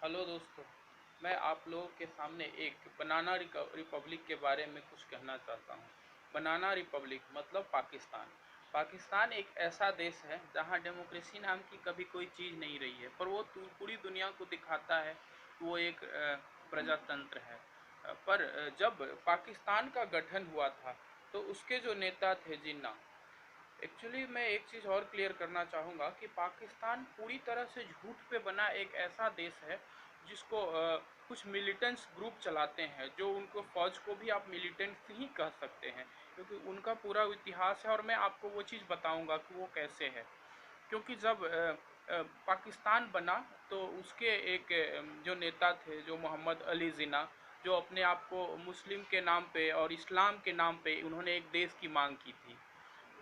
Hello दोस्तों। मैं आप लोगों के सामने एक बनाना रिपब्लिक के बारे में कुछ कहना चाहता हूँ। बनाना रिपब्लिक मतलब पाकिस्तान। पाकिस्तान एक ऐसा देश है जहाँ डेमोक्रेसी नाम की कभी कोई चीज़ नहीं रही है, पर वो पूरी दुनिया को दिखाता है कि वो एक प्रजातंत्र है। पर जब पाकिस्तान का गठन हुआ था तो उसके जो नेता थे जिन्ना, एक्चुअली मैं एक चीज़ और क्लियर करना चाहूँगा कि पाकिस्तान पूरी तरह से झूठ पे बना एक ऐसा देश है जिसको कुछ मिलिटेंट्स ग्रुप चलाते हैं, जो उनको फौज को भी आप मिलिटेंट्स ही कह सकते हैं, क्योंकि उनका पूरा इतिहास है और मैं आपको वो चीज़ बताऊंगा कि वो कैसे है। क्योंकि जब पाकिस्तान बना तो उसके एक जो नेता थे, जो मोहम्मद अली जिन्ना, जो अपने आप को मुस्लिम के नाम पे और इस्लाम के नाम पे उन्होंने एक देश की मांग की थी।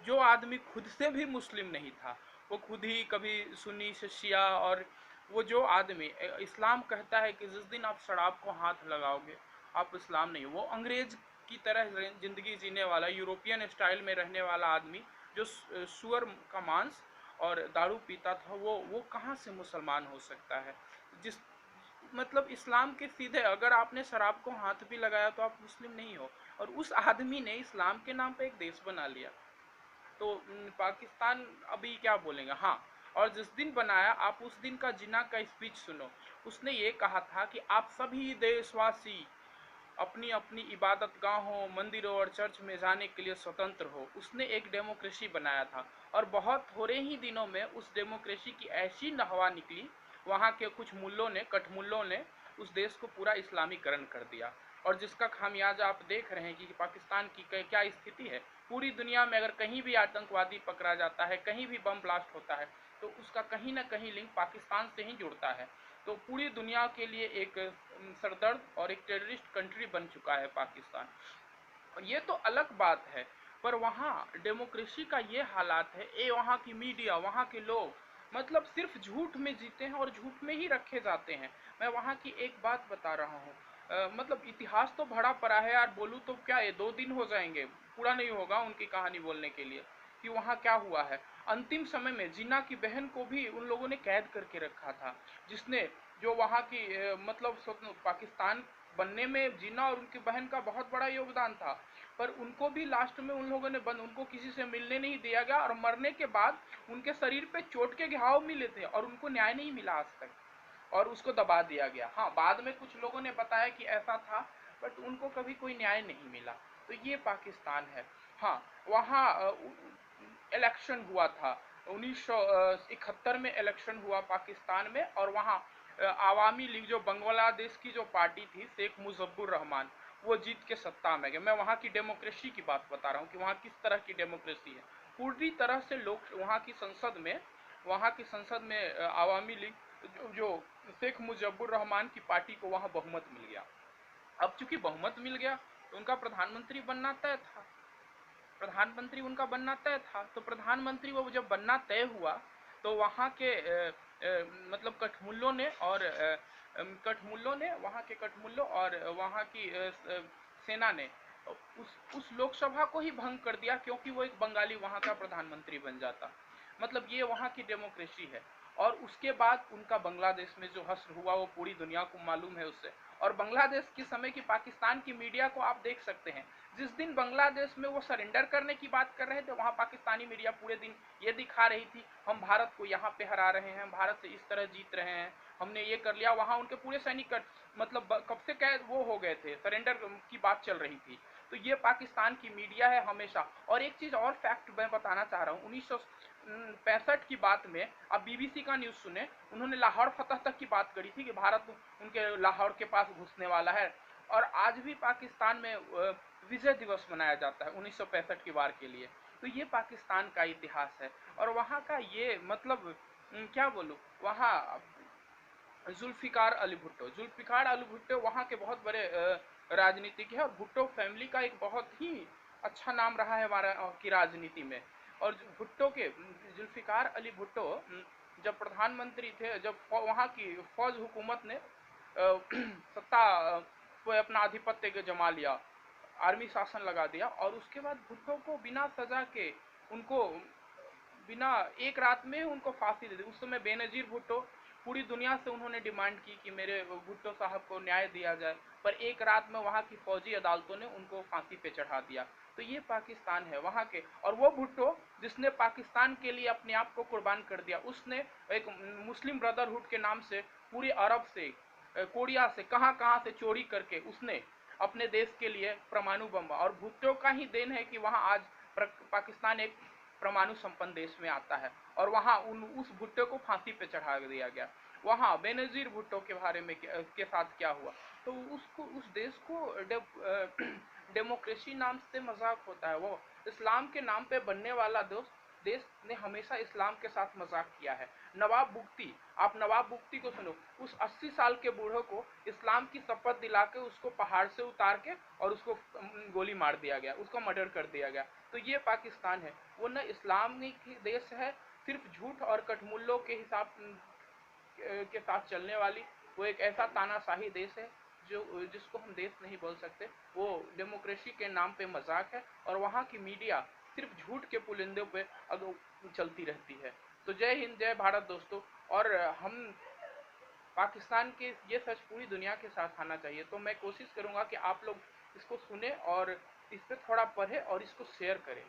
जो आदमी खुद से भी मुस्लिम नहीं था, वो खुद ही कभी सुन्नी से शिया, और वो जो आदमी इस्लाम कहता है कि जिस दिन आप शराब को हाथ लगाओगे आप इस्लाम नहीं हो, वो अंग्रेज की तरह जिंदगी जीने वाला, यूरोपियन स्टाइल में रहने वाला आदमी जो सुअर का मांस और दारू पीता था, वो कहाँ से मुसलमान हो सकता है? जिस मतलब इस्लाम के सीधे, अगर आपने शराब को हाथ भी लगाया तो आप मुस्लिम नहीं हो। और उस आदमी ने इस्लाम के नाम पे एक देश बना लिया। तो पाकिस्तान अभी क्या बोलेंगे? हाँ। और जिस दिन बनाया, आप उस दिन का जिन्ना का स्पीच सुनो। उसने ये कहा था कि आप सभी देशवासी अपनी अपनी इबादत गाहों, मंदिरों और चर्च में जाने के लिए स्वतंत्र हो। उसने एक डेमोक्रेसी बनाया था और बहुत थोड़े ही दिनों में उस डेमोक्रेसी की ऐसी हवा निकली, वहाँ के कुछ मुल्लों ने, कठमुल्लों ने उस देश को पूरा इस्लामीकरण कर दिया। और जिसका खामियाजा आप देख रहे हैं कि पाकिस्तान की क्या स्थिति है। पूरी दुनिया में अगर कहीं भी आतंकवादी पकड़ा जाता है, कहीं भी बम ब्लास्ट होता है, तो उसका कहीं ना कहीं लिंक पाकिस्तान से ही जुड़ता है। तो पूरी दुनिया के लिए एक सरदर्द और एक टेररिस्ट कंट्री बन चुका है पाकिस्तान। और ये तो अलग बात है, पर वहाँ डेमोक्रेसी का ये हालात है, ये वहाँ की मीडिया, वहाँ के लोग मतलब सिर्फ झूठ में जीते हैं और झूठ में ही रखे जाते हैं। मैं वहाँ की एक बात बता रहा हूँ। मतलब इतिहास तो भरा पड़ा है यार, बोलूँ तो क्या ये 2 दिन हो जाएंगे, पूरा नहीं होगा उनकी कहानी बोलने के लिए कि वहाँ क्या हुआ है। अंतिम समय में जिन्ना की बहन को भी उन लोगों ने कैद करके रखा था, जिसने जो वहाँ की मतलब पाकिस्तान बनने में जिन्ना और उनकी बहन का बहुत बड़ा योगदान था। पर उनको भी लास्ट में उन लोगों ने बंद, उनको किसी से मिलने नहीं दिया गया, और मरने के बाद उनके शरीर पे चोट के घाव मिले थे और उनको न्याय नहीं मिला आज तक, और उसको दबा दिया गया। हाँ, बाद में कुछ लोगों ने बताया कि ऐसा था, बट उनको कभी कोई न्याय नहीं मिला। तो ये पाकिस्तान है। हाँ, वहाँ इलेक्शन हुआ था 1971 में, इलेक्शन हुआ पाकिस्तान में, और वहाँ आवामी लीग, जो बांग्लादेश की जो पार्टी थी, शेख मुजफ्फर रहमान, वो जीत के सत्ता में गए। मैं वहाँ की डेमोक्रेसी की बात बता रहा हूँ कि वहाँ किस तरह की डेमोक्रेसी है। पूरी तरह से लोग वहाँ की संसद में आवामी लीग, जो शेख मुजफ्फर रहमान की पार्टी को वहाँ बहुमत मिल गया। अब चूंकि बहुमत मिल गया तो उनका प्रधानमंत्री बनना तय था। प्रधानमंत्री उनका बनना तय था, तो प्रधानमंत्री वो जब बनना तय हुआ, तो वहाँ के मतलब कठमुल्लों और वहाँ की सेना ने उस लोकसभा को ही भंग कर दिया, क्योंकि वो एक बंगाली वहाँ का प्रधानमंत्री बन जाता। मतलब ये वहाँ की डेमोक्रेसी है। और उसके बाद उनका बांग्लादेश में जो हश्र हुआ वो पूरी दुनिया को मालूम है उससे। और बांग्लादेश के समय की पाकिस्तान की मीडिया को आप देख सकते हैं। जिस दिन बांग्लादेश में वो सरेंडर करने की बात कर रहे थे, वहाँ पाकिस्तानी मीडिया पूरे दिन ये दिखा रही थी, हम भारत को यहाँ पे हरा रहे हैं, भारत से इस तरह जीत रहे हैं, हमने ये कर लिया। वहाँ उनके पूरे सैनिक मतलब कब से कैद वो हो गए थे, सरेंडर की बात चल रही थी। तो ये पाकिस्तान की मीडिया है हमेशा। और एक चीज़ और फैक्ट मैं बताना चाह रहा हूँ, 1965 की बात में आप बीबीसी का न्यूज़ सुने, उन्होंने लाहौर फतह तक की बात करी थी कि भारत उनके लाहौर के पास घुसने वाला है। और आज भी पाकिस्तान में विजय दिवस मनाया जाता है 1965 की वार के लिए। तो ये पाकिस्तान का इतिहास है। और वहाँ का ये मतलब क्या बोलूँ, वहाँ जुल्फ़िकार अली भुट्टो वहाँ के बहुत बड़े राजनीतिक है, और भुट्टो फैमिली का एक बहुत ही अच्छा नाम रहा है हमारा की राजनीति में। और भुट्टो के जुल्फ़िकार अली भुट्टो जब प्रधानमंत्री थे, जब वहाँ की फौज हुकूमत ने सत्ता पे अपना आधिपत्य जमा लिया, आर्मी शासन लगा दिया, और उसके बाद भुट्टो को बिना सजा के, उनको बिना एक रात में उनको फांसी दे दी। उस समय बेनजीर भुट्टो पूरी दुनिया से उन्होंने डिमांड की कि मेरे भुट्टो साहब को न्याय दिया जाए, पर एक रात में वहाँ की फौजी अदालतों ने उनको फांसी पे चढ़ा दिया। तो ये पाकिस्तान है वहाँ के। और वो भुट्टो जिसने पाकिस्तान के लिए अपने आप को कुर्बान कर दिया, उसने एक मुस्लिम ब्रदरहुड के नाम से पूरे अरब से, कोरिया से, कहाँ कहाँ से चोरी करके उसने अपने देश के लिए परमाणु बम, और भुट्टो का ही देन है कि वहाँ आज पाकिस्तान एक परमाणु संपन्न देश में आता है। और वहाँ उस भुट्टो को फांसी पे चढ़ा दिया गया। वहाँ बेनजीर भुट्टो के बारे में के साथ क्या हुआ, तो उसको, उस देश को डेमोक्रेसी नाम से मजाक होता है। वो इस्लाम के नाम पे बनने वाला देश ने हमेशा इस्लाम के साथ मजाक किया है। नवाब बुख्ती, आप नवाब बुख्ती को सुनो, उस 80 साल के बूढ़े को इस्लाम की शपथ दिला के उसको पहाड़ से उतार के और उसको गोली मार दिया गया, उसको मर्डर कर दिया गया। तो ये पाकिस्तान है, वो न इस्लामिक देश है, सिर्फ झूठ और कठमुल्लों के हिसाब के साथ चलने वाली, वो एक ऐसा तानाशाही देश है जो जिसको हम देश नहीं बोल सकते। वो डेमोक्रेसी के नाम पे मजाक है, और वहाँ की मीडिया सिर्फ झूठ के पुलिंदे पे चलती रहती है। तो जय हिंद, जय भारत दोस्तों। और हम पाकिस्तान के ये सच पूरी दुनिया के साथ आना चाहिए। तो मैं कोशिश करूंगा कि आप लोग इसको सुने और इस पर थोड़ा पढ़े और इसको शेयर करें।